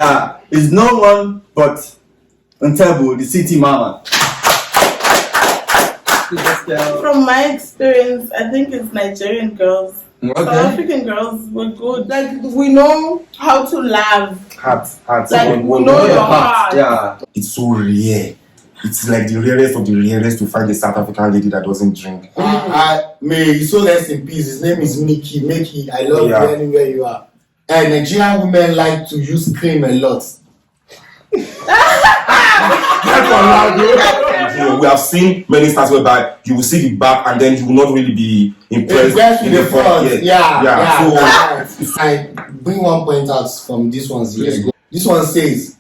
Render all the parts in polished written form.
It's no one but Ntebo, the city mama. From my experience, I think it's Nigerian girls. Okay. South African girls were good. Like, we know how to love. Heart. Like, we know your heart. Yeah. It's so rare. It's like the rarest of the rarest to find a South African lady that doesn't drink. May you so rest in peace. His name is Mickey. Mickey, I love you anywhere you are. And Nigerian women like to use cream a lot. We have seen many stars whereby you will see the back and then you will not really be impressed in the front. Yeah. So I bring one point out from this one. This one says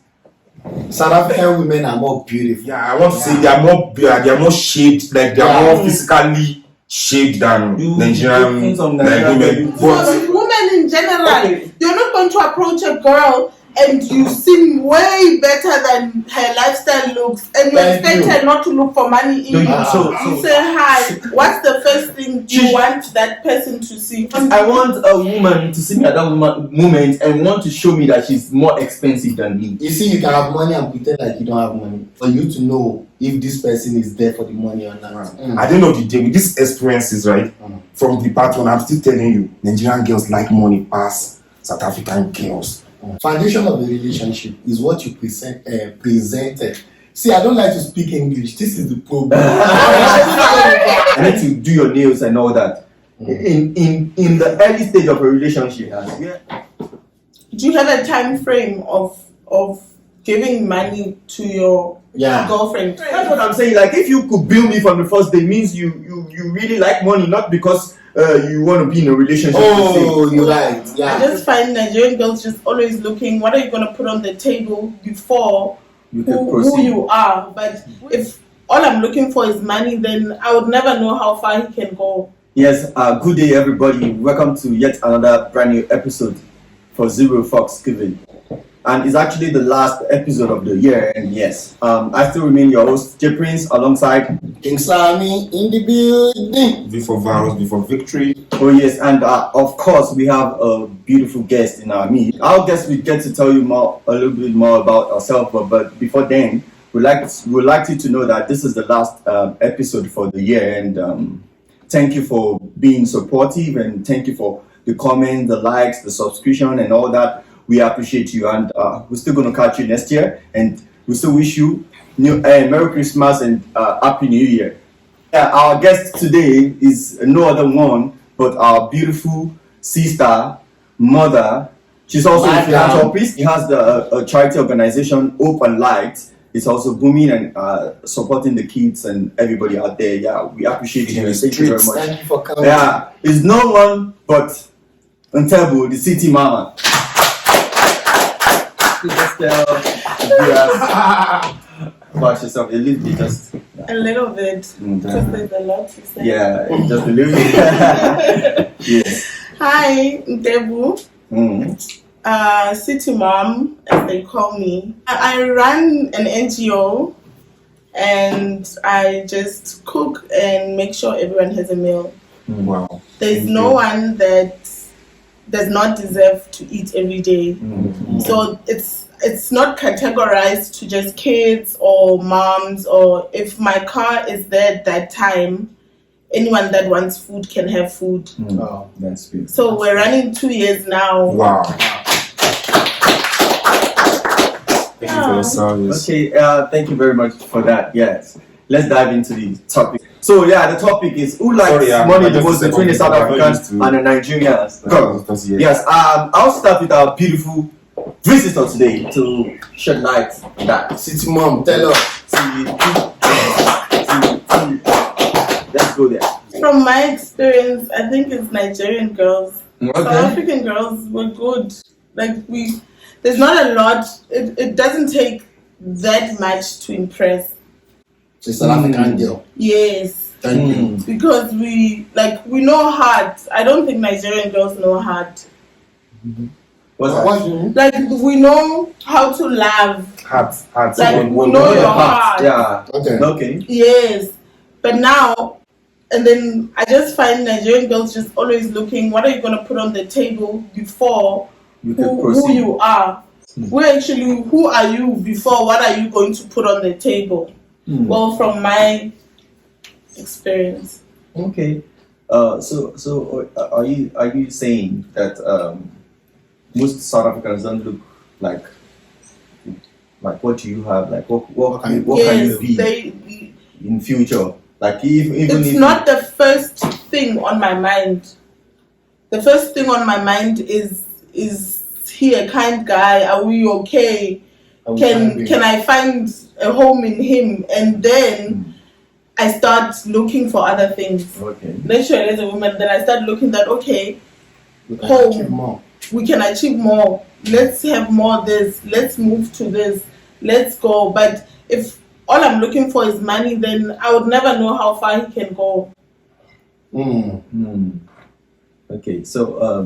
South African women are more beautiful. Yeah, I want to say they are more shaped, like they are more physically shaped than Nigerian women. But women in general, you're not going to approach a girl and you seem way better than her lifestyle looks, and you expect her not to look for money in you. You say hi. What's the first thing you want that person to see? I want a woman to see me at that moment and want to show me that she's more expensive than me. You see, you can have money and pretend like you don't have money. For you to know if this person is there for the money or not. At the end of the day, with these experiences, right, from the part one, I'm still telling you, Nigerian girls like money past South African girls. Foundation of the relationship is what you presented. See, I don't like to speak English. This is the problem. I need to do your nails and all that. In the early stage of a relationship, do you have a time frame of giving money to your girlfriend? That's what I'm saying. Like, if you could bill me from the first day, means you really like money, not because you want to be in a relationship. Oh, you're right. Yeah. I just find Nigerian girls just always looking, what are you going to put on the table before who you are? But if all I'm looking for is money, then I would never know how far he can go. Yes, good day everybody. Welcome to yet another brand new episode for Zero Fox Giving. And it's actually the last episode of the year, and yes, I still remain your host, J Prince, alongside King Sammy in the building. V for Virus, V for Victory. Oh yes, and of course we have a beautiful guest in our meet. Our guest will get to tell you a little bit more about ourselves, but before then, we'd like you to know that this is the last episode for the year, and thank you for being supportive, and thank you for the comments, the likes, the subscription, and all that. We appreciate you, and we're still going to catch you next year, and we still wish you Merry Christmas and Happy New Year. Our guest today is no other one but our beautiful sister, mother. She's also a philanthropist. She has a charity organization, Hope and Light. It's also booming and supporting the kids and everybody out there. Yeah, we appreciate you. Thank you very much. Thank you for coming. Yeah, it's no one but Ntebo, the city mama. Just about yourself a little bit, just a little bit, because there's a lot to say. Yeah, just a little bit. Yes. Hi, Ntebo. City mom, as they call me. I run an NGO, and I just cook and make sure everyone has a meal. Wow. There's no one that does not deserve to eat every day. So it's not categorized to just kids or moms, or if my car is there at that time, anyone that wants food can have food. Oh, that's good. So we're running 2 years now. Wow. Thank you for your service. Okay, thank you very much for that. Yes. Let's dive into the topic. So yeah, the topic is who likes money the most between the South Africans and the Nigerians. Yes, I'll start with our beautiful visitor today to shed light on that. City mom, tell us. Let's go there. From my experience, I think it's Nigerian girls. Okay. South African girls were good. Like there's not a lot. It doesn't take that much to impress. It's South African girl. Yes. Thank you. Because we know hard. I don't think Nigerian girls know hard. What's that? Like, we know how to love. Heart. Like, we know your heart. Yeah. Okay. Yes. But now, and then I just find Nigerian girls just always looking, what are you going to put on the table before who you are? Who are you before what are you going to put on the table? Well, from my experience. Okay. So are you saying that most South Africans don't look like what do you have? Like what can you be in future? Like even it's not the first thing on my mind. The first thing on my mind is he a kind guy? Are we okay? Can I find a home in him? And then I start looking for other things. Okay. Naturally, as a woman, then I start looking that home. We can achieve more. Let's have more of this. Let's move to this. Let's go. But if all I'm looking for is money, then I would never know how far he can go. Okay, so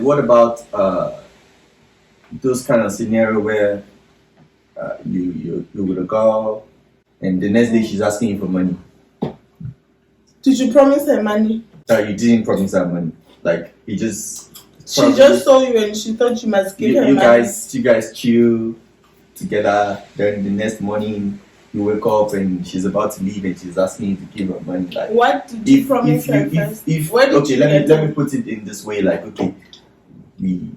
what about those kind of scenario where you with a girl and the next day she's asking you for money? Did you promise her money? You didn't promise her money. Like she just saw you and she thought you must give her money. You guys chill together. Then the next morning you wake up and she's about to leave and she's asking you to give her money. Like, what did you promise her first? Let me put it in this way. Like, okay, we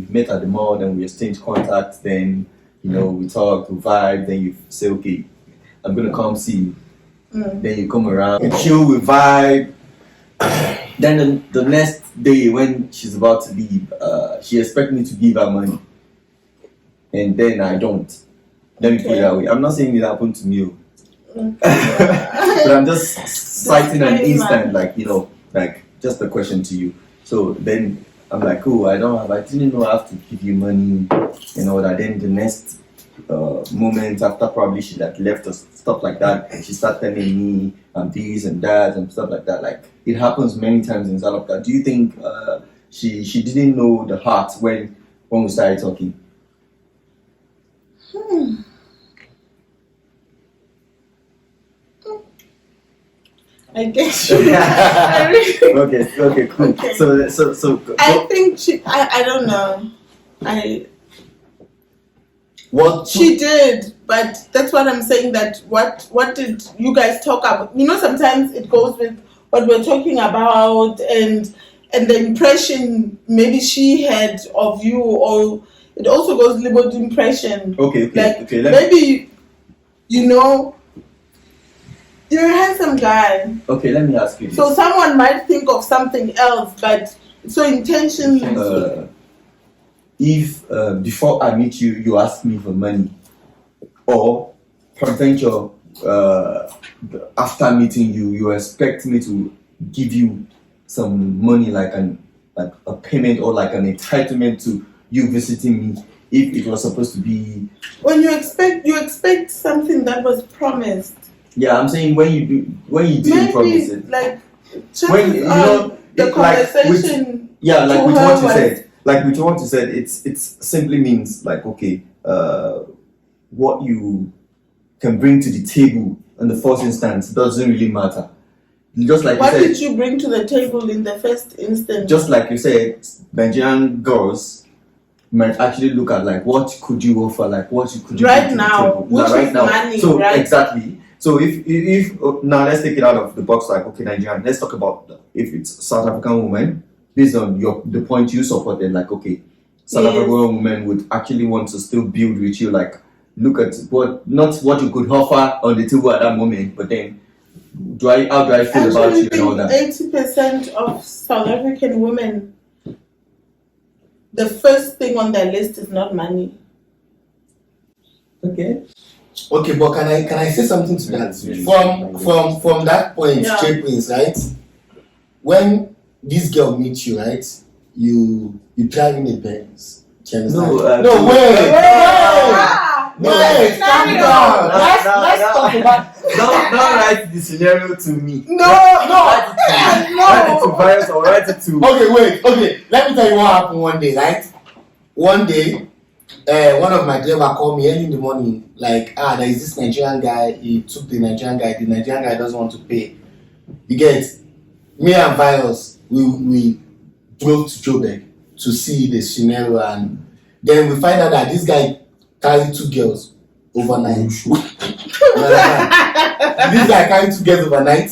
met at the mall, then we exchanged contacts, then we talk, we vibe, then you say, okay, I'm gonna come see you. Then you come around, and chill, we vibe. Then the next day when she's about to leave, she expects me to give her money, and then I don't. Let me put it that way. I'm not saying it happened to me, but I'm just citing an instant, like just a question to you. So then I'm like, oh, I didn't know I have to give you money and all that. Then the next moment after probably she like left or stuff like that, she started telling me this and that and stuff like that. Like it happens many times in South Africa. Do you think she didn't know the heart when we started talking? I guess. Okay, cool. Okay. So. I think I don't know. What she did, but that's what I'm saying. That what did you guys talk about? Sometimes it goes with what we're talking about and the impression maybe she had of you, or it also goes with impression. Okay. Maybe you're a handsome guy. Okay, let me ask you this. So someone might think of something else, but so intention. If before I meet you, you ask me for money, or peradventure after meeting you, you expect me to give you some money, like a payment or like an entitlement to you visiting me, if it was supposed to be. When you expect something that was promised. Yeah, I'm saying when you didn't promise it. Like when the conversation. Like with what you said. Like with what you said, it simply means like, okay, what you can bring to the table in the first instance doesn't really matter. Just like what you said, did you bring to the table in the first instance? Just like you said, Nigerian girls might actually look at like what could you offer, like what could you right bring now, to the table. which right is now. money, so right? Exactly. So if now let's take it out of the box, like okay, Nigerian. Let's talk about if it's South African woman, based on the point you supported, like okay, South African women would actually want to still build with you, like look at not what you could offer on the table at that moment, but then how do I feel about you and all that? 80% of South African women, the first thing on their list is not money. Okay, but can I say something to that? From that point, Prince, right? When this girl meets you, right? You drive in a Benz. No, wait, calm down. Let's talk about. Don't write the scenario to me. No. Write it to Virus or write it to. Okay. Let me tell you what happened one day, right? One day, one of my driver called me early in the morning, like, there is this Nigerian guy. He took the Nigerian guy. The Nigerian guy doesn't want to pay. You get me and Virus. We drove to Joburg to see the scenario, and then we find out that this guy carried 2 girls overnight. This guy carried 2 girls overnight,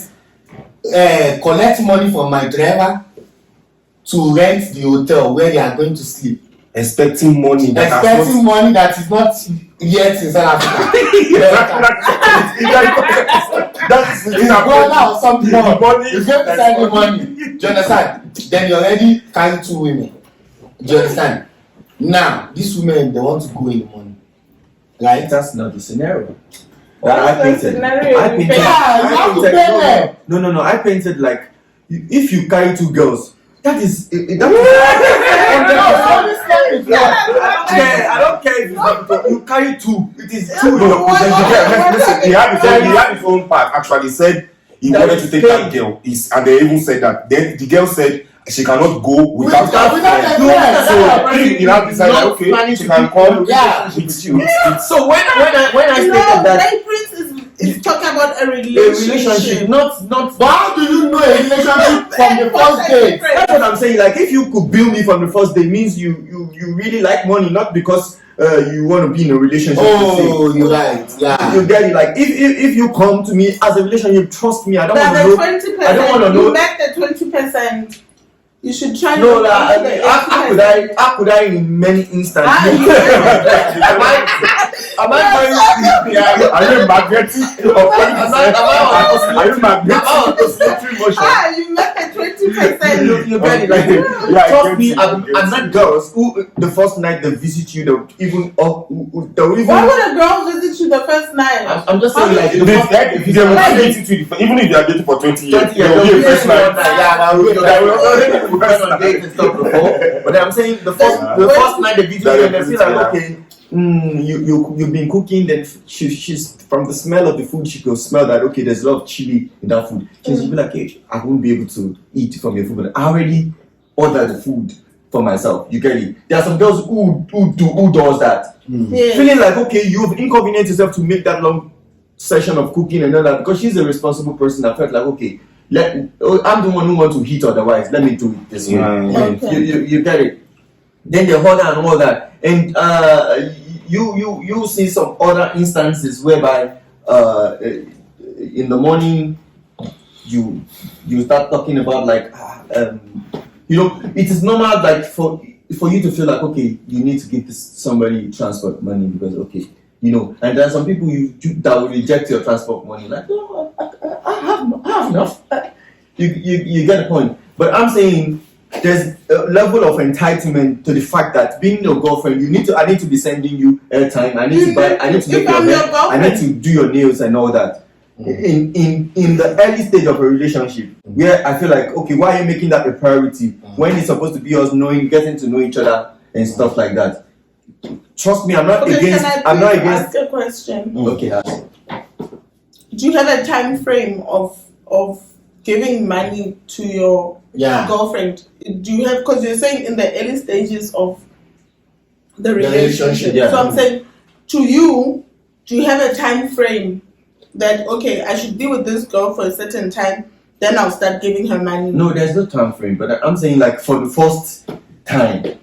collect money from my driver to rent the hotel where they are going to sleep. Expecting money that is not yet in South Africa. That's it's $1 or something. It's going to send you money. Do you understand? Then you already carry 2 women. Do you understand? Now, these women, they want to go in the morning. Right? That's not the scenario. I painted. No. I painted like if you carry 2 girls, that is. I don't care if it's not because you carry 2. It is 2 in your possession. He had his own part. Actually, said he wanted to take that girl. And they even said that. Then the girl said she cannot go without that. So he now decided, okay, she can come with you. So when I stated that. It's talking about a relationship. Not. But how do you know a relationship from the first day? That's what I'm saying. Like, if you could build me from the first day, means you really like money, not because you want to be in a relationship. Oh, you're right. Yeah. You get it. Like, if you come to me as a relationship, trust me. I don't want to know. 20%, I don't want to know. You make the 20%. You should try. No, how could I in many instances? Am I are you magnetic? Are you magnetic? You make a 20%. You get it. Like, trust me, I'm not girls who the first night they visit you, they'll even. Why would a girl visit you the first night? I'm just saying, like, even if they are dating for 20 years, they'll be a first night. On dates and stuff before, but I'm saying the first night they visit you and they feel like, okay, you've been cooking, then she's from the smell of the food she could smell that, okay, there's a lot of chili in that food. She'll be like, hey, I won't be able to eat from your food, but I already ordered the food for myself. You get it? There are some girls who does that, feeling like, okay, you've inconvenienced yourself to make that long session of cooking and all that, because she's a responsible person. I felt like, okay, I'm the one who wants to eat otherwise. Let me do it this way. Okay. You get it. Then they order and all that, and you see some other instances whereby in the morning you start talking about like it is normal like for you to feel like, okay, you need to give somebody transport money because and there are some people that will reject your transport money, like, no, I have enough. You get the point. But I'm saying there's a level of entitlement to the fact that being your girlfriend, I need to be sending you airtime. I need to make your hair. I need to do your nails and all that. In the early stage of a relationship, where I feel like, okay, why are you making that a priority when it's supposed to be us getting to know each other and stuff like that? Trust me, I'm not against. Ask a question. Okay. Do you have a time frame of giving money to your girlfriend? Do you have, because you're saying in the early stages of the relationship. Yeah. So I'm saying, to you, do you have a time frame that, okay, I should be with this girl for a certain time, then I'll start giving her money? No, there's no time frame, but I'm saying like for the first time.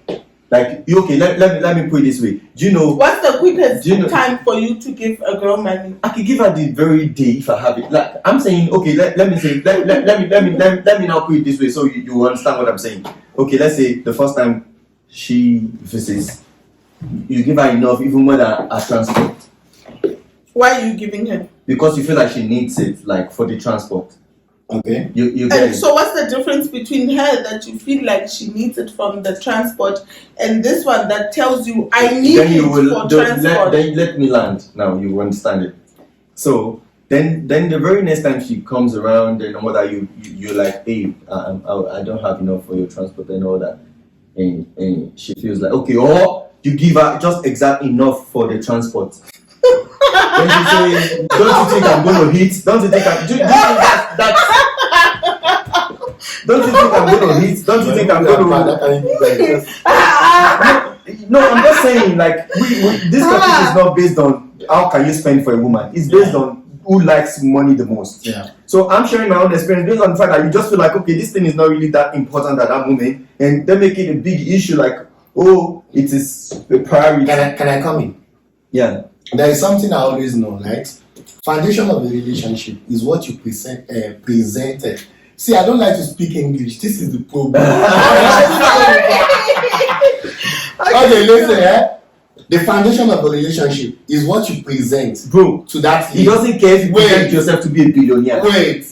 Like, okay, let me put it this way. Do you know what's the quickest time for you to give a girl money? I could give her the very day if I have it. Like, I'm saying, okay, let me now put it this way so you understand what I'm saying. Okay, let's say the first time she visits, you give her enough, even more than a transport. Why are you giving her? Because you feel like she needs it, like for the transport. Okay. You get it. So what's the difference between her that you feel like she needs it from the transport and this one that tells you I need it for transport? Then let me land. Now you understand it. So then the very next time she comes around and all that, you're like, hey, I don't have enough for your transport and all that, and she feels like, okay, or you give her just exactly enough for the transport. Then she say, don't you think I'm going to hit? Don't you think I'm going to hit? Don't you think I'm going to? No, I'm just saying, like, this topic is not based on how can you spend for a woman. It's based on who likes money the most. Yeah. So I'm sharing my own experience based on the fact that you just feel like, okay, this thing is not really that important at that moment, and they make it a big issue, like, oh, it is a priority. Can I come in? Yeah. There is something I always know, right? Foundation of a relationship is what you presented. See, I don't like to speak English. This is the problem. Okay, listen, the foundation of a relationship is what you present, bro, to that he doesn't care if you present yourself to be a billionaire. Wait.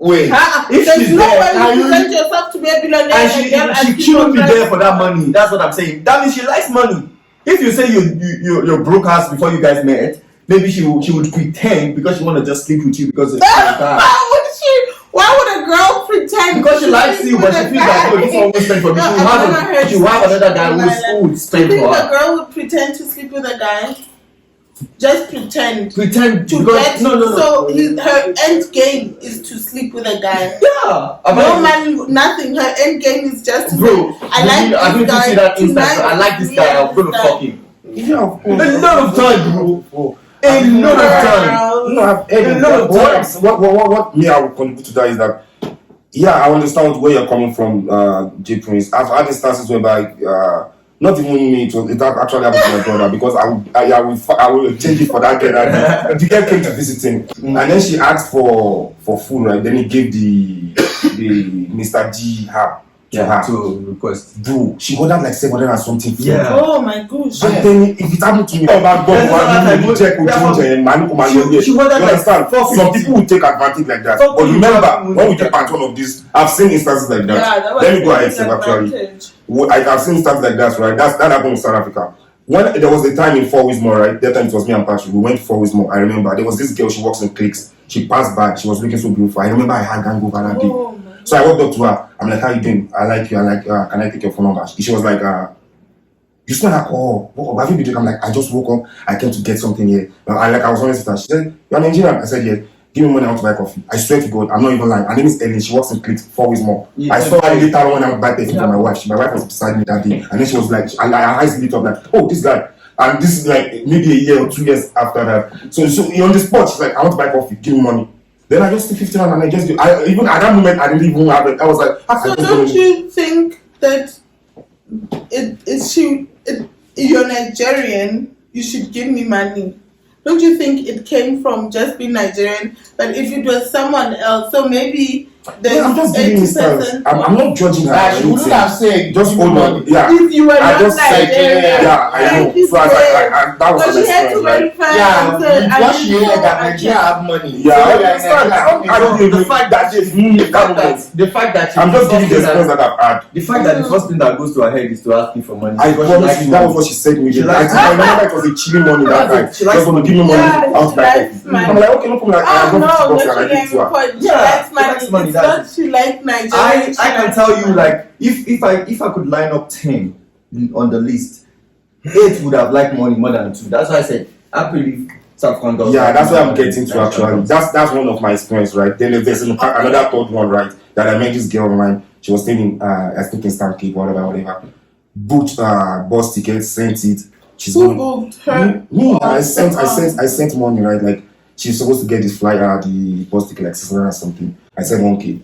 If there's she's no there, way you present yourself to be a billionaire and she shouldn't be there for that money. That's what I'm saying. That means she likes money. If you say you're broke ass before you guys met, maybe she would pretend because she want to just sleep with you because it's why would a girl pretend? Because she likes you, but she feels like, oh, this one will spend for me. She will have another guy who would spend for her. Do you think a girl would pretend to sleep with a guy? Just pretend. Pretend to get. No. So her end game is to sleep with a guy. Yeah. No money, nothing. Her end game is just to bro. Say, I like this guy. I'm gonna fuck him. Yeah, a lot of time, bro. A lot of time. No, I've heard a lot of times. What me I will contribute to that is that, yeah, I understand where you're coming from, J Prince. I've had instances whereby, not even me, it actually happened to my brother, because I will change it for that girl. And the girl came to visit him, and then she asked for food, right? Then he gave the Mr. G her. To request. Bro, she ordered like 700 and something. Yeah. Oh my gosh. And then if it happened to me, she understand? Some people will take advantage like that. But remember, when we take part one of this, I've seen instances like that. Yeah, Let me go ahead and actually. I've seen instances like that, right? That happened in South Africa. When there was a time in Four Wismore, right? That time it was me and Patrick. We went to Four Wismore. I remember there was this girl. She works in cliques. She passed by. She was looking so beautiful. I remember I had gang over that day. So I walked up to her. I'm like, how you doing? I like you. Can I take your phone number? She was like, you smell like, oh, have you been drinking? I'm like, I just woke up. I came to get something here. I was honest with her. She said, you're Nigerian? I said, yes. Give me money, I want to buy coffee. I swear to God, I'm not even lying. Her name is Ellen. She works in cliques 4 weeks more. Yeah, I saw her later on when I would buy perfume for my wife. My wife was beside me that day. And then she was like, her eyes lit up like, oh, this guy. And this is like maybe a year or 2 years after that. So on the spot, she's like, I want to buy coffee. Give me money. Then I just took 50 rand and I just do. Even at that moment, I didn't even have it. I was like, so don't you think that you're Nigerian, you should give me money? Don't you think it came from just being Nigerian? But if it was someone else, so maybe there's I'm just giving instance. I'm not judging her. She wouldn't have said, just hold on. Yeah. If you were not Nigerian, yeah, I know. So that was she had to verify. Yeah, because she heard that Nigeria have money. Yeah, I understand. I don't know the fact that the fact that I'm just giving the experience that I've had. The fact that the first thing that goes to her head is to ask me for money. I promise you, that was what she said to me. I remember it was a chilling money that night. She was going to give me money. I'm like, okay, no problem. I likes money. She like Nigeria. I can tell you, like, if I could line up 10 on the list, 8 would have liked money more than 2. That's why I said I believe South African girls. Yeah, that's what I'm getting to actually. That's one of my experience, right? Then there's another third one, right? That I met this girl of mine. She was staying I think in Stanley, whatever. Booked bus tickets, sent it. She's who booked her? Me. I sent money, right? Like she's supposed to get this flight the bus ticket like 600 or something. I said 1K.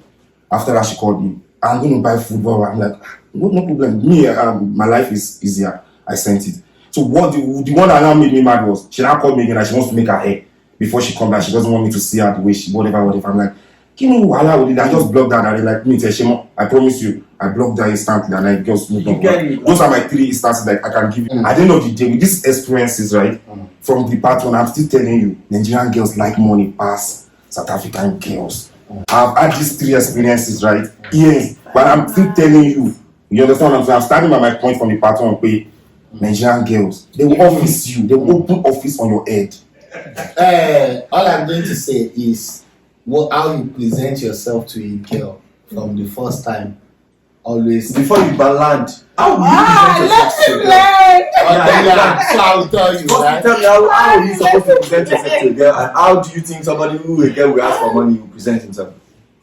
After that, she called me. I'm going to buy food. I'm like, no problem. Me, my life is easier. I sent it. So what the one that now made me mad was she now called me again and she wants to make her hair before she come back. She doesn't want me to see her the way she whatever. I'm like, give me wala with it. I just blocked that and they like me tell Shemo, I promise you, I blocked that instantly and I just moved on. Those are my 3 instances that I can give you. At the end of the day, with these experiences, right, from the part one, I'm still telling you, Nigerian girls like money past South African girls. I've had these 3 experiences, right? Yes, but I'm still telling you. You understand what I'm saying? I'm starting by my point from the part one. Pay Nigerian girls, they will office you. They will open office on your head. All I'm going to say is how you present yourself to a girl from the first time. Always before you land. Let him land. So I'll tell you. Right? Tell me how are you supposed to present yourself to a girl, and how do you think somebody who a girl will ask for money will present himself?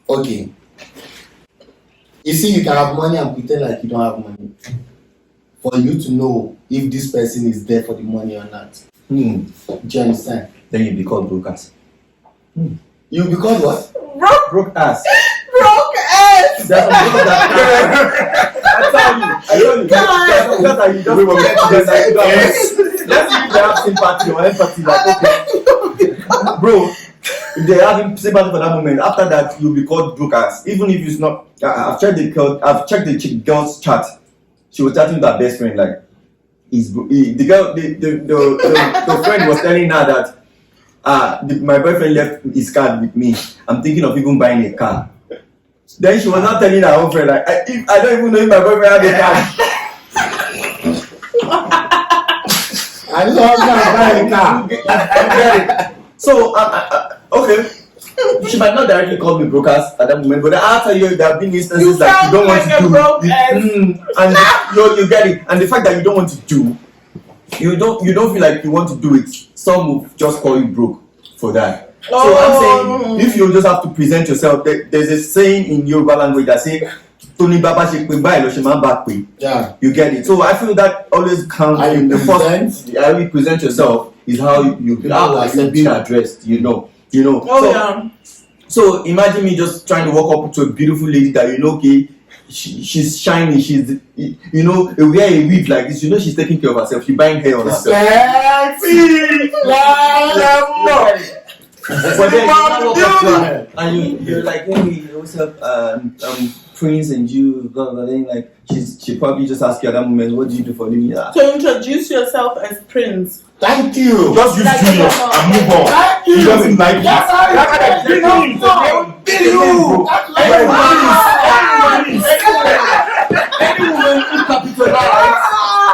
Okay. You see, you can have money and pretend like you don't have money. For you to know if this person is there for the money or not. Do you understand? Then you become brokers. You because what? Broke ass. Broke ass. There's some people that I tell you, because you just let's see if they have sympathy or empathy, like okay, bro, if they have sympathy for that moment, after that you'll be called broke ass. Even if it's not, I've checked the girl's chat. She was chatting with her best friend, like the friend was telling her that my boyfriend left his card with me. I'm thinking of even buying a car. Then she was not telling her own friend, like, I don't even know if my boyfriend had a car. I don't know how to buy a car. So, okay. She might not directly call me brokers at that moment, but I'll tell you there have been instances that you don't want to do. And you get it. And the fact that you don't want to do, you don't feel like you want to do it, some will just call you broke for that. So I'm saying, if you just have to present yourself, there's a saying in Yoruba language that says, Tony Baba Yeah. You get it. So I feel that always counts. The first how you present yourself is how you've been addressed, you know. So imagine me just trying to walk up to a beautiful lady that okay, she's shiny, she's wear a wig like this, she's taking care of herself, she's buying hair on herself. But then and you're like, hey, what's up? Prince and you, blah blah. Then like she probably just ask you at that moment, what do you do for living? So introduce yourself as Prince. Thank you. Just use Junior and move on. Thank you. He doesn't like That's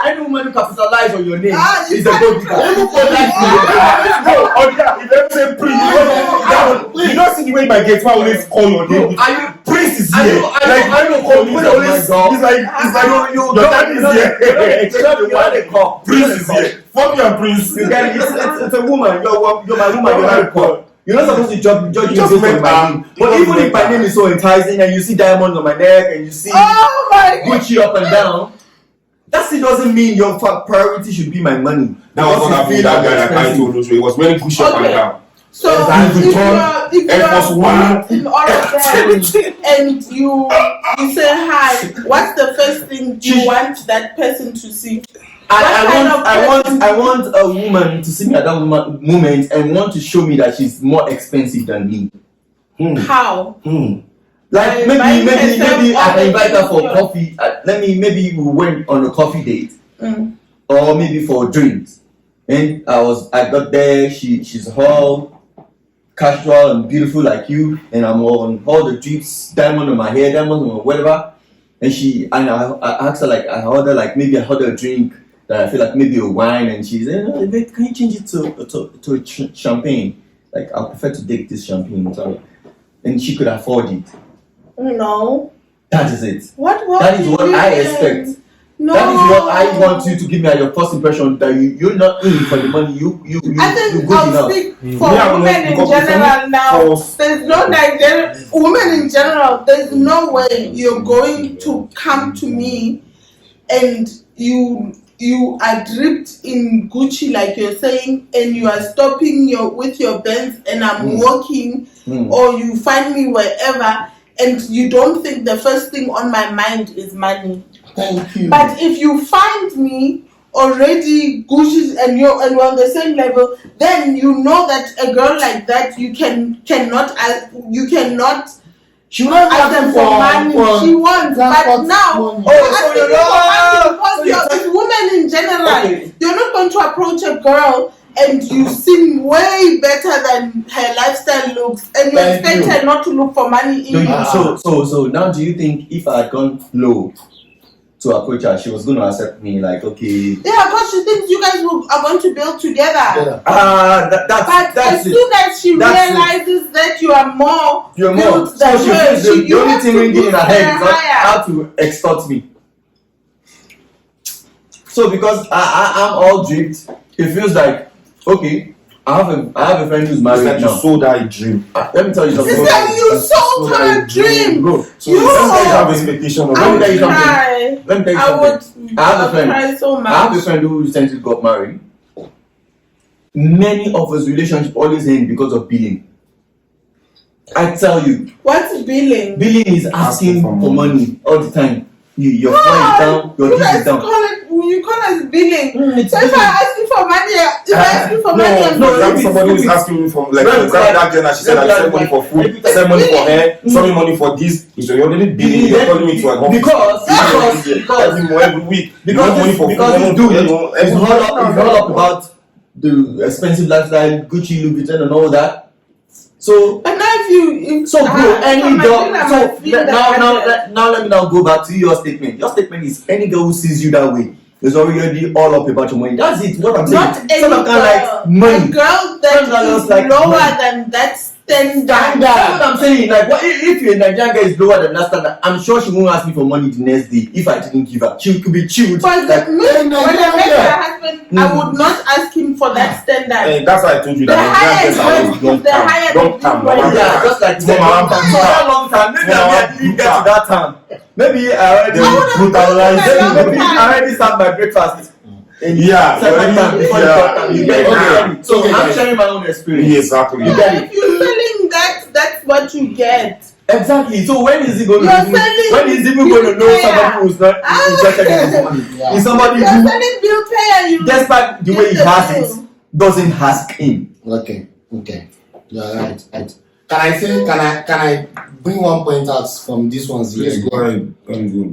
Any woman who capitalize on your name is a gold digger. If they say Prince, you don't see the way my gate man always call your name. Prince is here. Like I don't call me. It's like your dad is here. Prince is here. Fuck you and Prince. It's a woman. You're my woman. You're not a call. You're not supposed to judge me based on my name. But even if my name is so enticing and you see diamonds on my neck and you see Gucci up and down, that still doesn't mean your priority should be my money. That was what I feel that guy that I told you. It was very Gucci up and down. So if you're in all of that and you say hi, what's the first thing you want that person to see? I want a woman to see me at that moment and want to show me that she's more expensive than me. How? Like maybe I can invite her for coffee. Maybe we went on a coffee date, or maybe for drinks. And I got there. She's all casual and beautiful like you, and I'm on all the drips, diamond on my hair, diamond on whatever. And I asked her like I order a drink that I feel like maybe a wine, and she's can you change it to champagne? Like I prefer to take this champagne, sorry. And she could afford it. No. That is it. That is what I expect. No. That is what I want you to give me as your first impression, that you're not in for the money. I think I'll speak for women in general now. There's no Nigerian women in general. There's no way you're going to come to me and you are dripped in Gucci like you're saying, and you are stopping with your Benz and I'm walking, or you find me wherever, and you don't think the first thing on my mind is money. Thank you. But if you find me already Gucci and we're on the same level, then you know that a girl like that you cannot. She won't ask them for money. She wants, but now it's women in general. Okay. You're not going to approach a girl and you seem way better than her lifestyle looks, and you expect her not to look for money in you. So now, do you think if I had gone low to approach her, she was going to accept me? Like, okay. Yeah, because she thinks you guys are going to build together. But as soon as she realizes that you are more built than her, the only thing ringing in her head is how to extort me. So because I'm all dripped, it feels like, okay, I have a friend who's married now. You sold her a dream. Let me tell you something. Sister, you sold her a dream. Bro, so you have expectation of Let me tell you something. I have a friend. I have a friend who recently got married. Many of his relationships always end because of billing. I tell you, What's billing? billing is asking for money all the time. Your phone is down, your dish is down. You call it billing. It's So if I ask you for money, I'm somebody who is asking me for like grab that girl and she said I send money for food, send money for hair, send me money for this. So you're already billing, you're calling me to a home because every week. Because you do it, it's all up about the expensive lifestyle, Gucci, Louis Vuitton, and all that. So, but now if so bro, any girl. So now let me now go back to your statement. Your statement is any girl who sees you that way is already all up about your money. That's it. What I'm saying. Not any Some girl. Like money. A girl that is like lower money. than that standard. That's what I'm saying. Like, what if your Nigerian girl is lower than that standard? I'm sure she won't ask me for money the next day if I didn't give her. She could be chilled. But like, when I met my husband, I would not ask him for that standard. That's why I told you The higher long term. Yeah, just like that long time. Maybe I didn't get to that time. Maybe I already started my breakfast. Yeah, you get it. So I'm sharing my own experience. Yeah, exactly. You get it. If you're selling that, that's what you get. Exactly. So when is he going to know somebody who's not interested in his money? Is somebody you're who, selling bill payer, despite the way he has it, doesn't ask him? Okay. You're right. Can I bring one point out from this one's here? Please go ahead.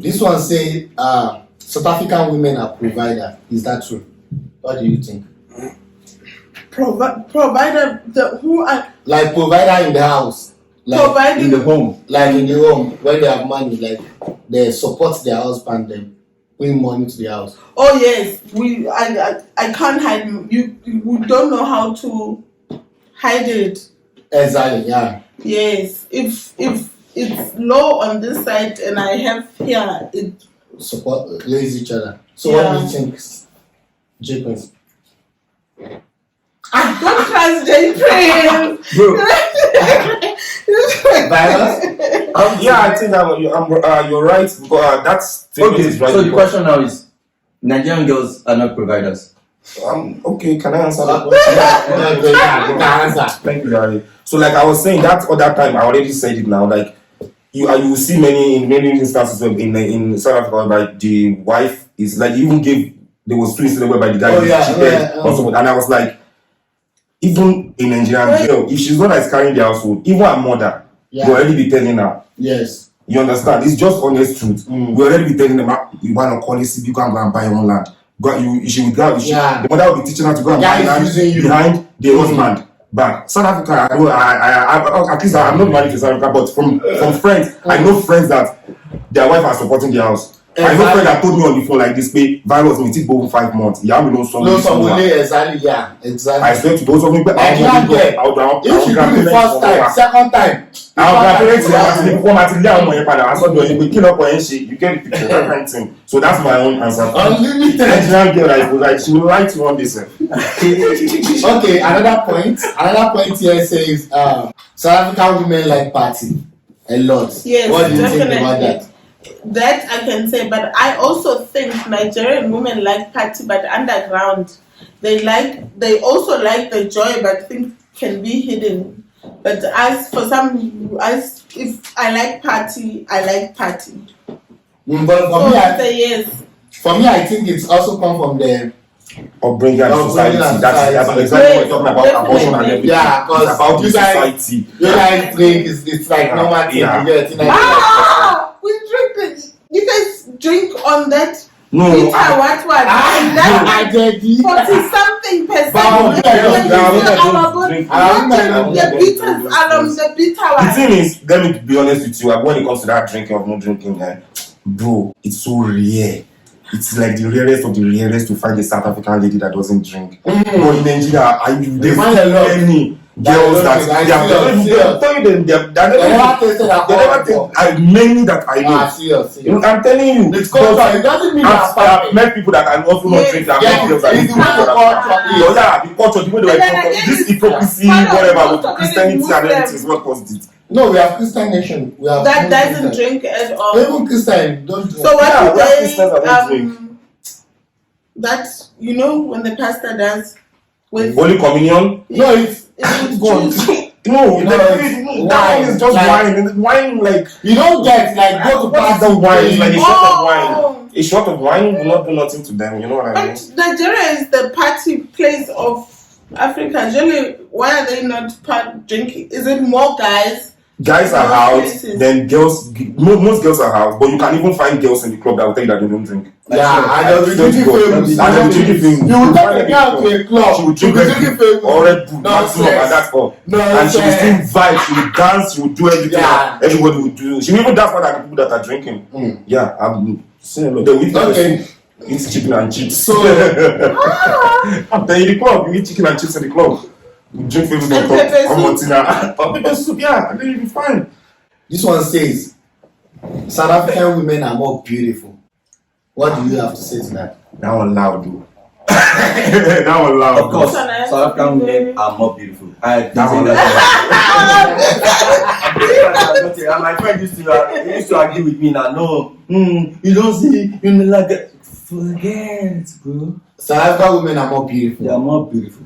This one say South African women are provider. Is that true? What do you think? Provider, who are like provider in the house, like providing in the home, like in the home when they have money, like they support their husband, they bring money to the house. Oh yes, I can't hide you. We don't know how to hide it. Exactly. Yeah. Yes, if it's low on this side and I have here, it support, raise each other. So yeah. What do you think, Jacob? I don't trust J Prince. Yeah, I think you're right. That's okay. Right. So the question now is, Nigerian girls are not providers. Okay, can I answer that question? Yeah. Thank you, Larry. So, like I was saying, that other time I already said it now. Like you see many instances in South Africa whereby the wife is like even there was two instances whereby the guy cheated or something, and I was like, even a Nigerian girl, if she's not as carrying the household, even her mother, you already be telling her. Yes. You understand? It's just honest truth. We already be telling them, you want to call it, you can go and buy your own land. The mother will be teaching her to go and buy land behind the husband. But South Africa, at least I'm not married to South Africa, but from friends, I know friends that their wife are supporting the house. I know friends that told me on the phone like this, pay virus may take over 5 months. You have no someone. Exactly, yeah, exactly. I swear to those of me, but if you do the first time, second time, you get the picture. So that's my own answer. Unlimited. Nigerian girl, like she would like to run this. Okay, another point here says South African women like party a lot. Yes, what do you definitely. think about that? That I can say, but I also think Nigerian women like party, but underground. They also like the joy, but things can be hidden. But if I like party, I like party. But for me, I think it's also come from the upbringing and society. That's exactly what you're talking about. Abortion and everything. Yeah, because it's about the society. You guys drink, it's like normal thing. We drink. You guys drink on that. No, bitter, what? I did 40-something percent. The bitter one. The thing is, let me be honest with you. When it comes to that drinking or not drinking, bro, it's so rare. It's like the rarest of the rarest to find a South African lady that doesn't drink. But in Nigeria, they find a lot of girls that many that I know. I'm telling you, it's culture. It doesn't mean I've met people that can also not drink that girls that the culture, the way they were this hypocrisy, whatever, with Christianity and everything is what caused it. No, we have Christian nation. We have that doesn't drink at all. Even Christian don't drink. So what drink? That when the pastor does with Holy Communion? No, it's choose No, Wine. that one is just wine. And wine, like You don't get like go to what's party the wine? It's like a shot of Oh. wine. A shot of wine will not do nothing to them. You know what I mean? But Nigeria is the party place of Africa. Generally, why are they not drinking? Is it more guys? Guys are Most out, places. then girls. Most girls are out, but you can even find girls in the club that will tell you that they don't drink. Yeah, and they'll be drinking famous. And they'll be drinking famous. You will take a girl to a club. She will She'll drink be Red drinking Bull famous. or Red Bull, No maximum, sense. and that's all. No And she will still sense. vibe, she will dance, she will do everything. Yeah. Everybody will do. She will even dance more than the people that are drinking. Mm. Yeah, I'm saying they will eat Okay. eat chicken and chips. So I'm telling you, the club, you eat chicken and chips in the club. You drink famous And on pepper top. soup. Or pepper soup, yeah, and then you'll be fine. this one says South African women are more beautiful. What do you have to say to that? That one loud, though. That one loud. Of course, Can I ask South African you, women are more beautiful. I think That one. that. And my friend used to argue with me now. No, you don't see, you know, like that. Forget, bro. South African women are more beautiful. They are more beautiful.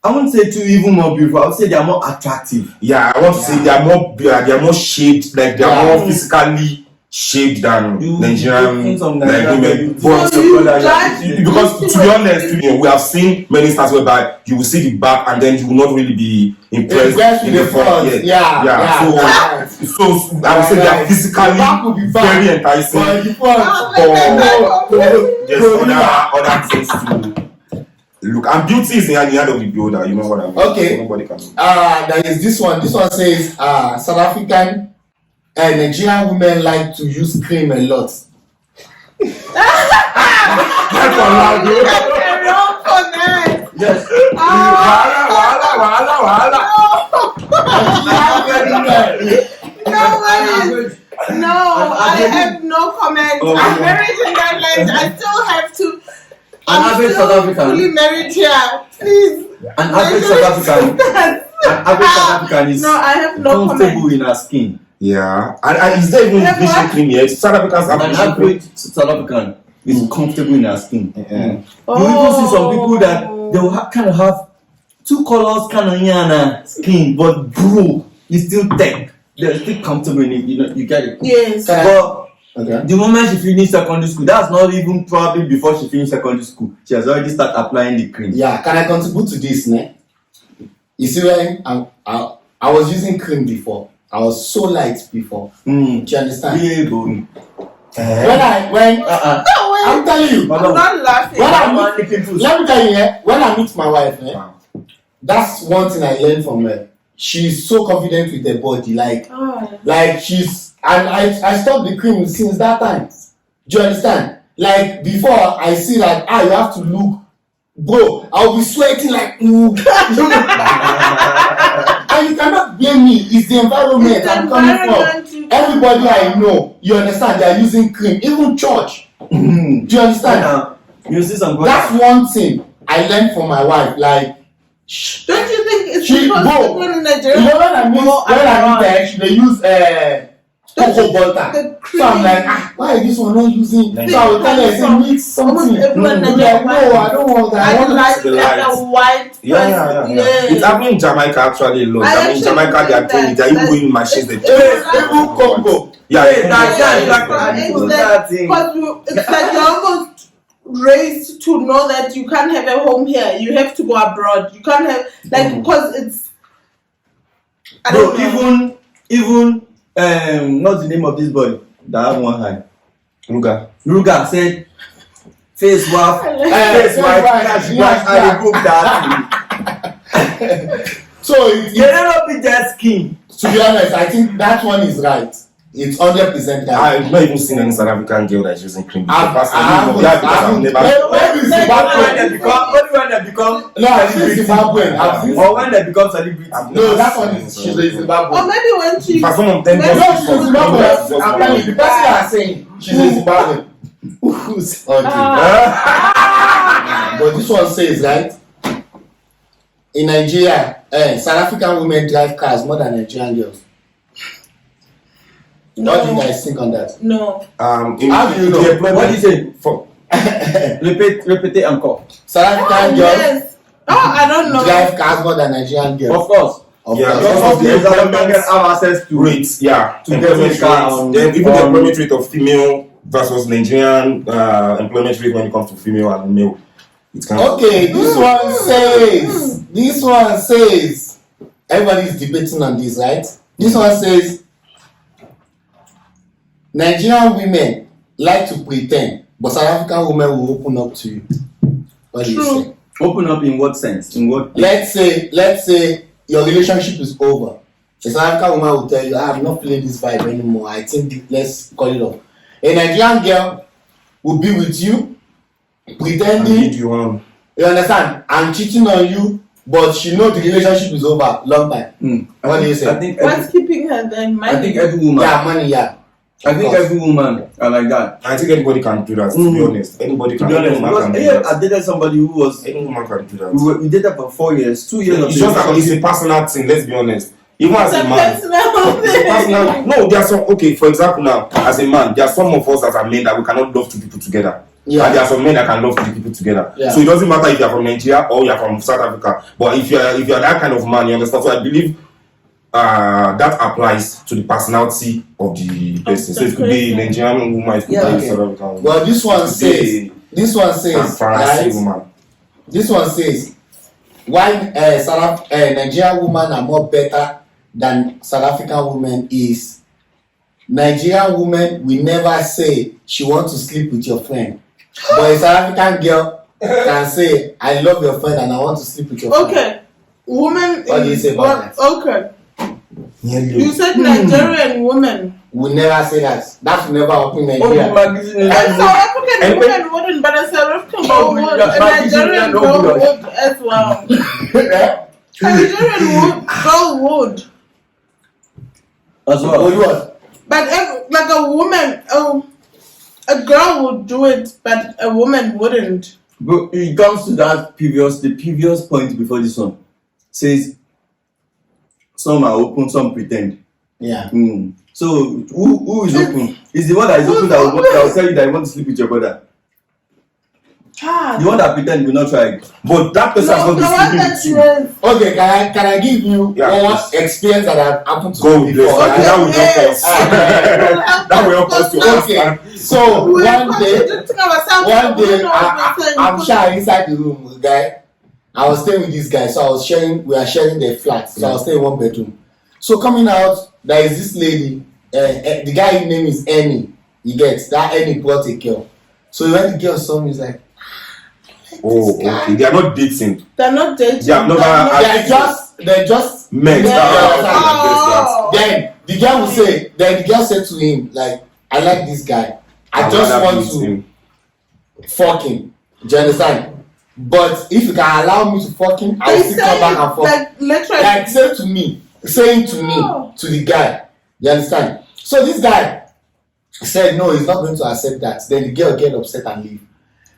I wouldn't say too even more beautiful. I would say they are more attractive. Yeah, I want to say they are more shaped, like they are more physically shaped than You Nigerian think some like Nigerian women. ladies- But So you judge- because to be honest, we have seen many stars whereby you will see the back and then you will not really be impressed with the front. Yeah. So I would say they are physically The back will be back. very enticing. But the front, There's other things to look, and beauty is the hand of the beholder. You know what I mean? Okay. Nobody can. there is this one. This one says South African Nigerian women like to use cream a lot. That's allowed. That's a wrong comment. Yes. No worries. No, I have no comment. Oh, I'm yeah. married in that land. I still have to. An average still South African. fully married here. Please. An average South African. An average South African is No, I have no comfortable comment. in her skin. Yeah, and is there even Yeah, vision what? cream yet? South Africans have An vision cream. average South African is comfortable in her skin. Yeah. You even see some people that they will kind of have two colors kind of yana skin, but bro, it's still thick. They're still comfortable in it. You know, you get it. Yes. But Okay. the moment she finished secondary school, that's not even probably before she finished secondary school. She has already started applying the cream. Yeah. Can I contribute to this, ne? You see, when I was using cream before, I was so light before. Do you understand? Yeah, boy. When No way. I'm telling you, But I'm not laughing. When I want the pimples. let me tell you, when I meet my wife, Wow. that's one thing I learned from her. She's so confident with her body, like she's, and I stopped the cream since that time. Do you understand? Like before, I see that you have to look, bro. I'll be sweating like ooh. And you cannot blame me. It's the environment It's the I'm coming environment from. Everybody I know, you understand, they are using cream. Even church. Do you understand? Now, you see some good. That's one thing I learned from my wife. Like, Don't you think it's She- because bro, people in you Nigeria know when I meet more her, they use cocoa butter. the So I'm like, why is this one not using? So I will tell her, say, mix almost something. everyone in You'll be Nigeria like, no, I don't want that. I I want like the like light. a white Yeah. It's happening in Jamaica actually a lot. I I mean, actually Jamaica, they are think doing, that- they are even going machines. They even Congo. Yeah, Hey, they- that guy is like Because it's like you're almost raised to know that you can't have a home here. You have to go abroad. You can't have because it's. I Bro, don't know. even what's the name of this boy that have one hand? Ruga said face wipe, face wipe, and he book that. So You never be that skin. to be honest, I think that one is right. It's 100% right. I've not even seen any South African girl that's using cream. I've I've never. never. Maybe Only when they become No, I think Zimbabwean. I've seen- or when they become celebrities. No, that one is she's a Or Zimbabwean. maybe when she. For some of them, Maybe No, she's a just- Zimbabwean. I'm telling you, the person you are saying she's a Zimbabwean. Who's okay? But this one says right. In Nigeria, South African women drive cars more than Nigerian girls. What do you guys think on that? No. How do you know? What do you say? For Repeat encore. South African girls Yes. Oh, I don't know. drive cars more than Nigerian girls. Of course. Of Yeah, course. because of the South African employment girls have access to rates, yeah, to employment get rates, car then even the on- employment rate of female versus Nigerian employment rate when it comes to female and male. It can Okay, this one says, everybody is debating on this, right? This one says, Nigerian women like to pretend, but South African women will open up to you. What do you say? Open up in what sense? In what? Let's say your relationship is over. A South African woman will tell you, I'm not feeling this vibe anymore. I think let's call it off. A Nigerian girl will be with you, pretending. lead you on. You understand? And cheating on you, but she knows the relationship is over long time. What do you say? I think What's keeping her then? Money. I think every woman. Yeah, money, yeah. I think every woman are like that. I think anybody can do that. To be honest, anybody To can. be honest, Any woman can do because that. I dated somebody who was. Any woman can do that. We did that for 4 years, 2 years. It's just like it's a personal thing. Let's be honest. Even as a man, personal. No, there are some. Okay, for example, now as a man, there are some of us as a men that we cannot love two people together. Yeah. And there are some men that can love two people together. Yeah. So it doesn't matter if you are from Nigeria or you are from South Africa. But if you are that kind of man, you understand. So I believe that applies to the personality of the person. So it could be Nigerian woman, it could be Okay. South African woman. Well, this one says, Transparency right? woman. This one says, why Nigerian women are more better than South African women is Nigerian women will never say she wants to sleep with your friend, but a South African girl can say I love your friend and I want to sleep with your friend. Okay, woman. What do you say about that? Okay, you said Nigerian woman. We never say that. That will never happen in Oh, Nigeria. A South African woman wouldn't, but a South African girl would. A Nigerian girl would as well. A Nigerian girl would. as well. What? But like a woman, a girl would do it, but a woman wouldn't. But it comes to that the previous point before this one says some are open, some pretend. Yeah. So who is open? Is the one that is open that will tell you that you want to sleep with your brother. The one that pretend will not try. But that person has not been sleeping with you. Okay, can I give you one experience that have happened to Go me with before? this. That will help us. Ah, That will help us to Okay, understand. so one day I'm sure inside the room with the guy. I was staying with this guy, so we are sharing the flat. So I was staying in one bedroom. So coming out, there is this lady, the guy's name is Annie. You get that Annie brought a girl. So when the girl saw me, he's like, Oh, okay. They are not dating. They're not dating. They have never they're just met. Oh. Then the girl said to him, like, I like this guy. I just want to fuck him. Do you understand? But if you can allow me to fuck him, I will still come back and fuck. Like literally. Like saying to me, to the guy. You understand? So this guy said no, he's not going to accept that. Then the girl get upset and leave.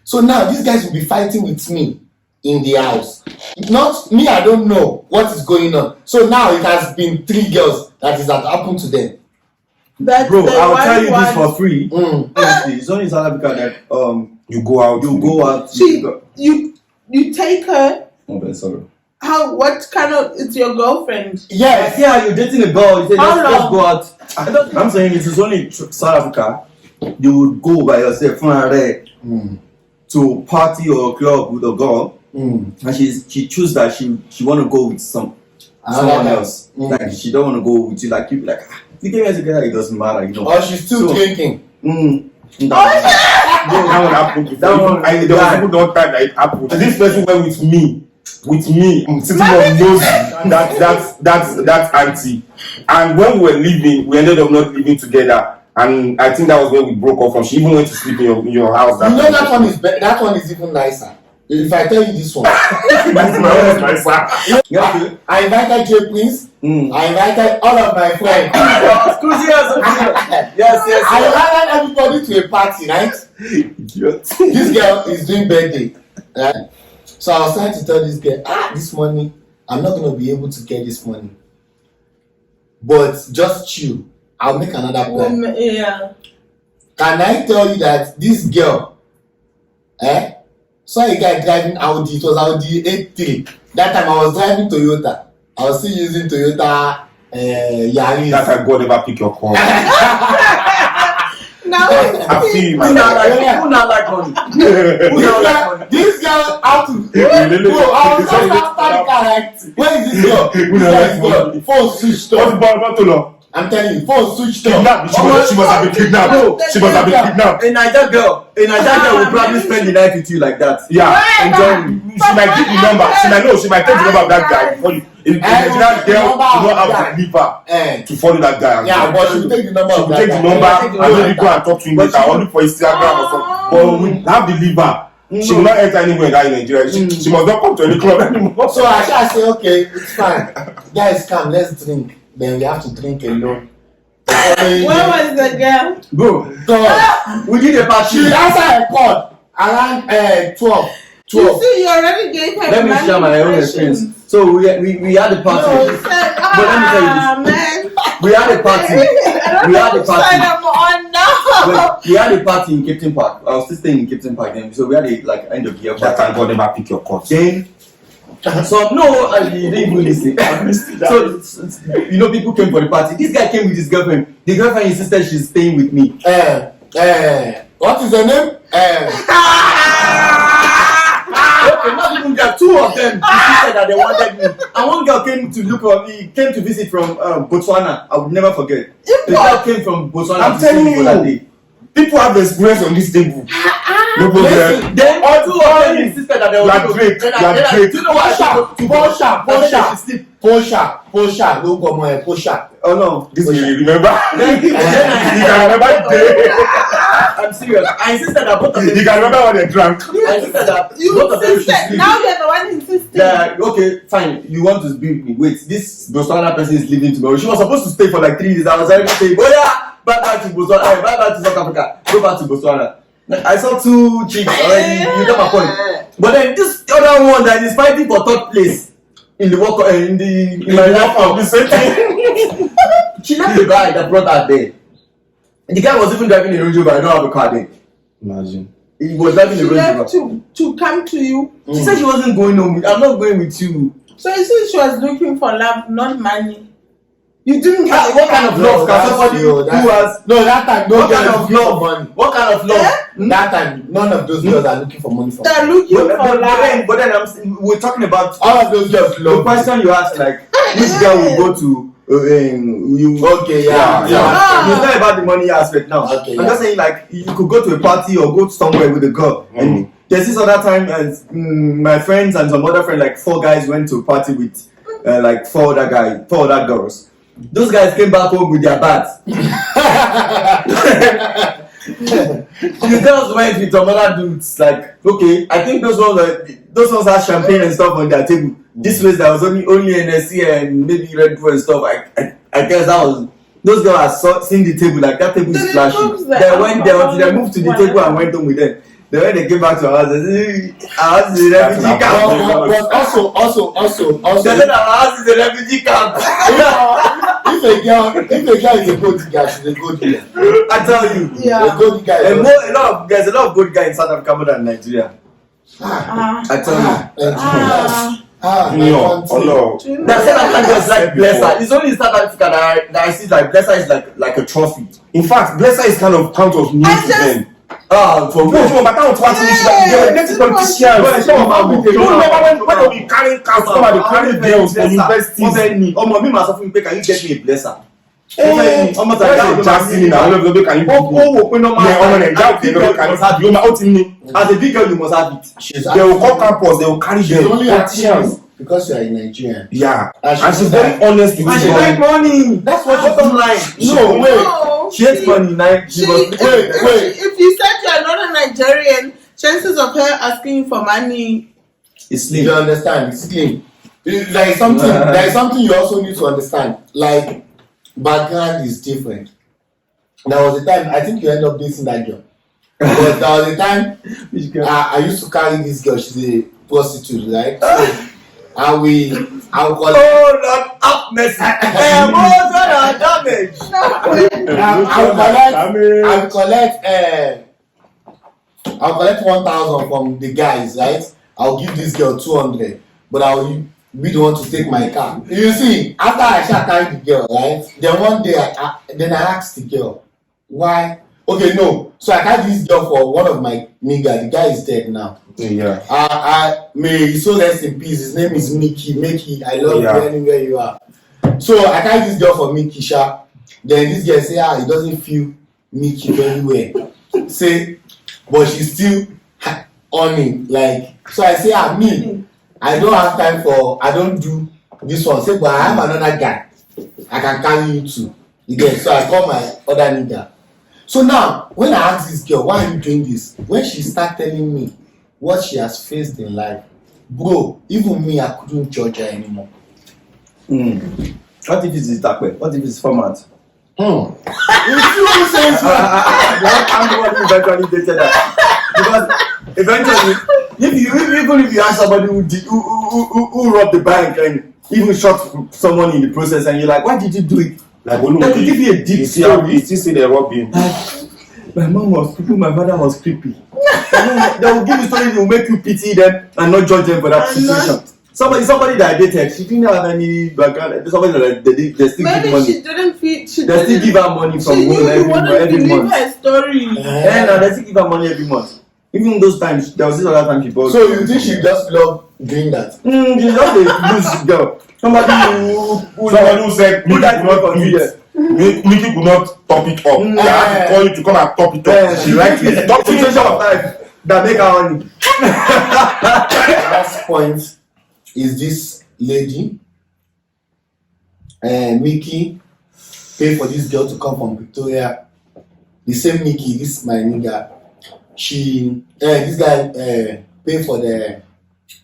So now these guys will be fighting with me in the house. Not me, I don't know what is going on. So now it has been 3 girls that has happened to them. Bro, I will tell you this for free. Honestly, it's only in South Africa that You go out. You take her. Oh, but sorry. What kind of? It's your girlfriend. Yes, yeah, you're dating a girl. You say How let's long? go out. I'm saying it is only South Africa. You would go by yourself to party or club with a girl, and she choose that she want to go with someone else. Like she don't want to go with you. Like you like you get together. It doesn't matter, you know. Or she's still drinking. That one happened before. There was even no time that it happened. And this person went with me, sitting on nose that auntie. And when we were leaving, we ended up not living together. And I think that was when we broke off from. She even went to sleep in your house. That one is even nicer. If I tell you this one, I invited J Prince. I invited all of my friends. Yes. I invited everybody to a party, right? This girl is doing birthday, right? So I was trying to tell this girl, this money, I'm not going to be able to get this money. But just chill. I'll make another plan. Yeah. Can I tell you that this girl, saw a guy driving Audi. It was Audi A3. That time I was driving Toyota. I was still using Toyota Yaris. That's why God never pick your call. Now, I feel Who not like money? Who not like money? This girl out to bro, I was just after the correct. Where is this girl? This girl. Phone switched off. I'm telling you, phone switched off. She must have been kidnapped. She must have been kidnapped. A Nigerian girl will probably spend the night with you like that. Yeah, she might give the number. She might take the number of that guy before you. If the Nigerian girl do not have the liver to follow that guy. Yeah, but she will take the number of that guy. Take the number and maybe go and talk to him later or look for Instagram or something. But we have the liver. She will not enter anywhere in Nigeria. She must not come to any club anymore. So I shall say, okay, it's fine. Guys, come, let's drink. Then we have to drink alone. where was the girl? Bro, God, we did a party. she answered a call around 12. You see, you already gave her Let me share my own experience. So we had a party. No, he said, But let me tell you this. man. We had a party. We had a party. I'm on now. Well, we had a party in Captain Park. I was still staying in Captain Park then. So we had a end of year That party. time God never pick your call. Then, so no, you didn't even listen. So people came for the party. This guy came with his girlfriend. The girlfriend insisted she's staying with me. What is her name? Okay, not even there. Two of them insisted that they wanted me. And one girl came to look for me, came to visit from Botswana. I would never forget. The girl came from Botswana. I'm telling for that day. you, people have experience on this table. No problem. Then all two of them insisted that they You were are great. You are great. Do you know what? Posha, no go more Posha. Oh no. This you remember? Then You can remember the day. I'm serious. I insisted that both of them. You can remember when they drank. I insisted that You both of them should insisted. sleep. Now you're the one insisting. Yeah, okay, fine. You want to be with me? Wait, this Botswana person is leaving tomorrow. She was supposed to stay for like 3 days. I was already saying, oh yeah, back to Botswana, back to South Africa, go back to Botswana. I saw 2 chicks already. You got my point. But then this other one that is fighting for third place in the walk in my The same thing. She left the guy that brought her there. The guy was even driving a Range Rover. I don't have a car there. Imagine. He was driving She a Range left Rover. to come to you. She said she wasn't going home. I'm not going with you. So you see, she was looking for love, not money. You didn't have What kind of love can that's somebody you, who that's- has? No, that time, no What kind girls of looking for love? money. What kind of love? That time, none of those girls are looking for money from They're me. looking But for love. then we're talking about All of those girls the love me. question you asked, like which girl will go to you? Okay, yeah. It's not about the money aspect now. Okay, I'm just saying like you could go to a party or go somewhere with a girl. And there's this other time, as my friends and some other friends, like 4 guys went to a party with like 4 other girls. Those guys came back home with their bags. The girls went with some other dudes. Like, okay, I think those ones had champagne and stuff on their table. This place there was only NSC and maybe Red Bull and stuff. I guess that was those girls had seen the table, like that table is flashing. They went there until they moved to the table and went home with them. Then when they came back to our house, they said, our house is a refugee camp. But also, They said our house is a refugee camp. if a girl is a good guy, she's a good girl. I tell you. Yeah. A good guy. There's a lot of good guys in South Africa more than Nigeria. I tell you. No. That South Africa just like Blesser. It's only in South Africa that I see like Blesser is like a trophy. In fact, Blesser is kind of new to them. For me. No, but that was what they were getting politicians. When we carrying cars, come and they carry girls for universities. Omo, me myself, can you get me a Blesser? That's a Justin in our level. Can you? As a big girl, you must have it. They will come campus. They will carry She's them. only acting because you are a Nigerian. Yeah, And and she's very honest with And she you. like money. That's what bottom line. No, wait. No, She hates money. If you said you are not a Nigerian, chances of her asking you for money. It's You slim. understand? It's clean. There is something you also need to understand. Like, background is different. There was a time, I think you end up dating that girl. But there was a time I used to carry this girl. She's a prostitute, right? So, I'll call it. Oh Lord, up Messi. Emotional damage. I'll collect 1,000 from the guys, right? I'll give this girl 200, but I'll be the one to take my car. You see, after I shall carry the girl, right? Then one day, then I asked the girl, why? Okay, no. So I carried this girl for one of my nigga. The guy is dead now. Yeah. May he so rest in peace. His name is Mickey. Mickey, I love you anywhere you are. So I carried this girl for Mickey Sha. Then this girl say, he doesn't feel Mickey very well. Say, but she's still on him. Like, so I say, me, I don't have time I don't do this one. Say, but I have another guy. I can carry you too. You get? So I call my other nigga. So now, when I ask this girl, why are you doing this? When she start telling me what she has faced in life, bro, even me, I couldn't judge her anymore. What if it's that way? What if it's format? If you say so, I'm the one who eventually dated that. Because eventually, even if you ask somebody who robbed the bank and even shot someone in the process, and you're like, why did you do it? Like, they could give you a deep story. You still see the robbing. My mom was creepy, my father was creepy. They will give you stories that will make you pity them and not judge them for that situation. Somebody that I dated, she didn't have any background. Somebody that they still maybe give money. She didn't feel. They still give her money from home every month. Her story. Yeah, they still give her money every month. Even those times, there was this other time she bought. So you think she just love doing that? She's just a loose girl. Somebody who said Mickey could not top it up. They had to call you to come and top it up. She liked it. Top situation of life that make her money. Last point is this lady, Mickey, pay for this girl to come from Victoria. The same Mickey, this is my nigga. This guy pay for the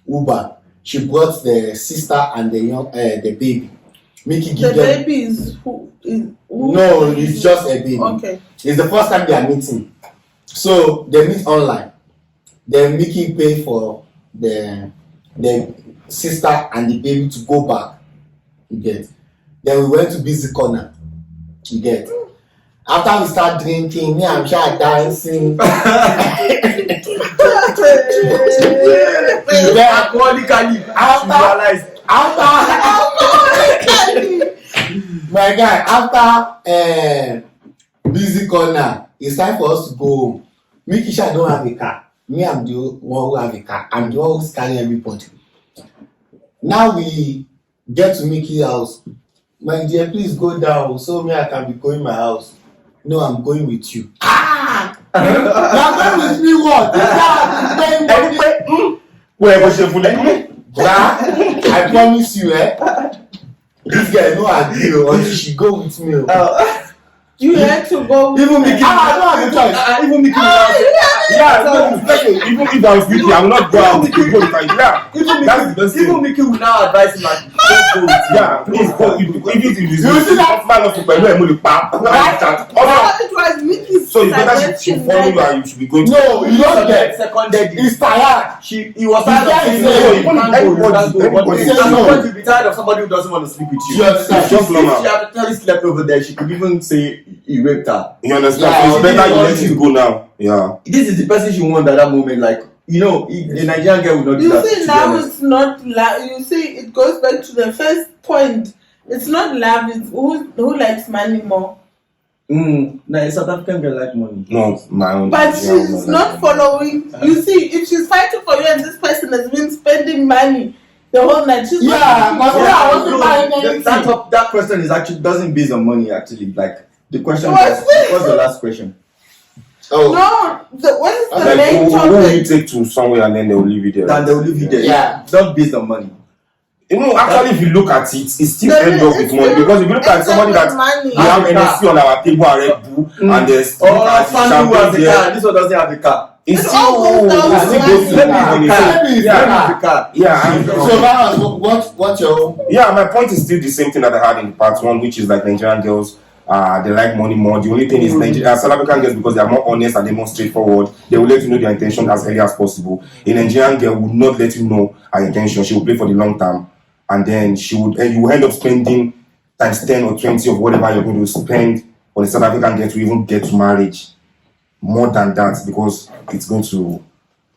Uber. She brought the sister and the baby. Mickey give the them. Baby is who? No, it's just a baby. Okay. It's the first time they are meeting. So they meet online. Then Mickey pay for the sister and the baby to go back. You get. Then we went to busy corner. You get. After we start drinking, me and Sha dancing. My guy, after busy corner, it's time for us to go home. Mickey Sha don't have a car. Me, I'm the one who have a car. I'm the one who's carrying everybody. Now we get to Mickey's house. My dear, please go down so me I can be going my house. No, I'm going with you. You're going with me what? I promise you, this guy no agree until she go with me. You had to go. Even Mickey. Even Mickey. Even if I was with you, I will not go out. Even Mickey will now advise him like, don't go. Yeah, please go. If you see that man of It was Mickey's. so it's better she follow you and you should be going. No, you don't get seconded. He's tired. He was tired of saying no. You'll be tired of somebody who doesn't want to sleep with you. If she actually slept over there, she could even say he raped her. You understand? Yeah, it's better you let it go now. Yeah. This is the person she wanted at that moment. Like, you know, the Nigerian girl would not do that. You see, now it's not love. You see, it goes back to the first point. It's not love. It's who likes money more. Nah, South African girl like money. No, my own. But she's not following. You see, if she's fighting for you and this person has been spending money the whole night, she's that question is actually doesn't base on money. Actually, like the question what's the last question? Oh no, what is the main topic? Who will you take to somewhere and then they will leave you there? And they will leave you there. Yeah, it's not based on money. You know, actually, if you look at it, it still ends up with money because if you look at somebody that we have NSC on our table and Red Bull and there's who has a car, this one doesn't have a car. It still goes to money. Yeah. So what's your? Yeah, my point is still the same thing that I had in part one, which is like Nigerian girls. They like money more. The only thing is South African girls, because they are more honest and they're more straightforward, they will let you know their intention as early as possible. A Nigerian girl will not let you know her intention. She will play for the long term, and then you will end up spending times 10 or 20 of whatever you're going to spend on a South African girl to even get to marriage. More than that, because it's going to.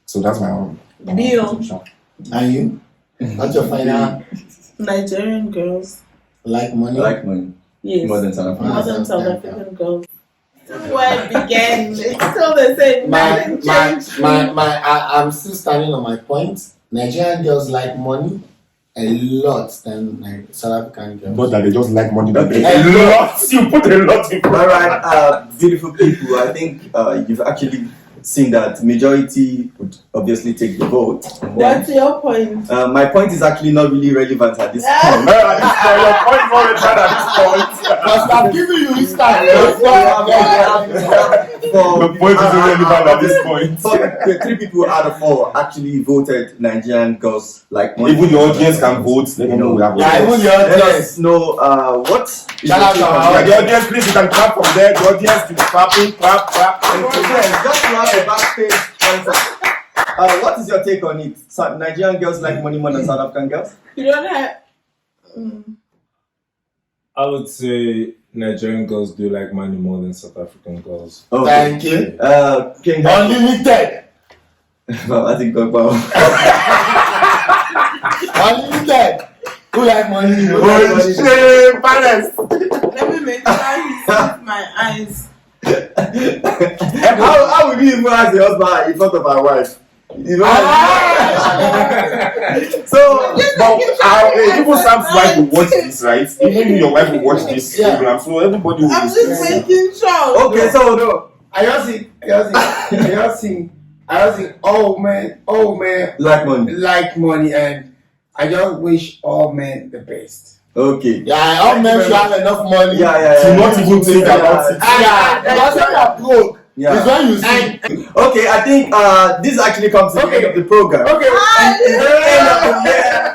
So that's my own. Bill. And you? What's your final? Nigerian girls. Like money? Like money. Yes. More than South African. More than South African girls. This is where it began. It's still the same. Nothing changed. I'm still standing on my point. Nigerian girls like money a lot than like South African girls. Not that they just like money, but Okay. a lot. You put a lot in front. All right, beautiful people. I think you've actually seen that majority would obviously take the vote. And then, What's your point? my point is actually not really relevant at this point. At this point, your point is not relevant at this point. Because I'm giving you this time. The point is irrelevant at this point. The 3 people out of 4 actually voted Nigerian girls like money. Even the audience can vote. Let me know we have Yeah, even the Let audience. us know what is Shout out your to take our on The audience, please, you can clap from there. The audience, keep clapping, clap. Yes, just to have a backstage answer. What is your take on it? Nigerian girls like money more than South African girls? You don't have. I would say Nigerian girls do like money more than South African girls. Okay. Thank you. King Unlimited. Well, I think Gogba. Unlimited. Who like money? Balance. Let me make sure he sees my eyes. How would you even ask the husband in front of our wife? You know. So, But people Sam's wife will watch this, right? Even your wife will watch this program, so everybody will I'm be just making sure. okay, so no. I just think all men Like money. like money, and I just wish all men the best. Okay. Yeah, all men should have enough money. Yeah. to not even think about it. Yeah, because when you're broke, Yeah. it's when you see. Okay, I think this actually comes to the end of the program. Okay. It's the end of the year.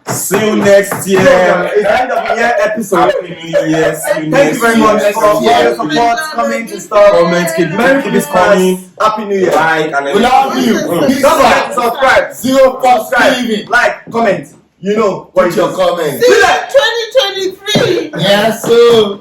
See you next year. It's the end of the year episode. Happy New Year. See you Thank you very much next for all year. your support, comments and stuff. Comments, keep Merry it Christmas. coming. Happy New Year. Like and We love you. Don't forget to subscribe. Zero positivity. Like, comment. You know what Put your comments. See you 2023. Yes, sir.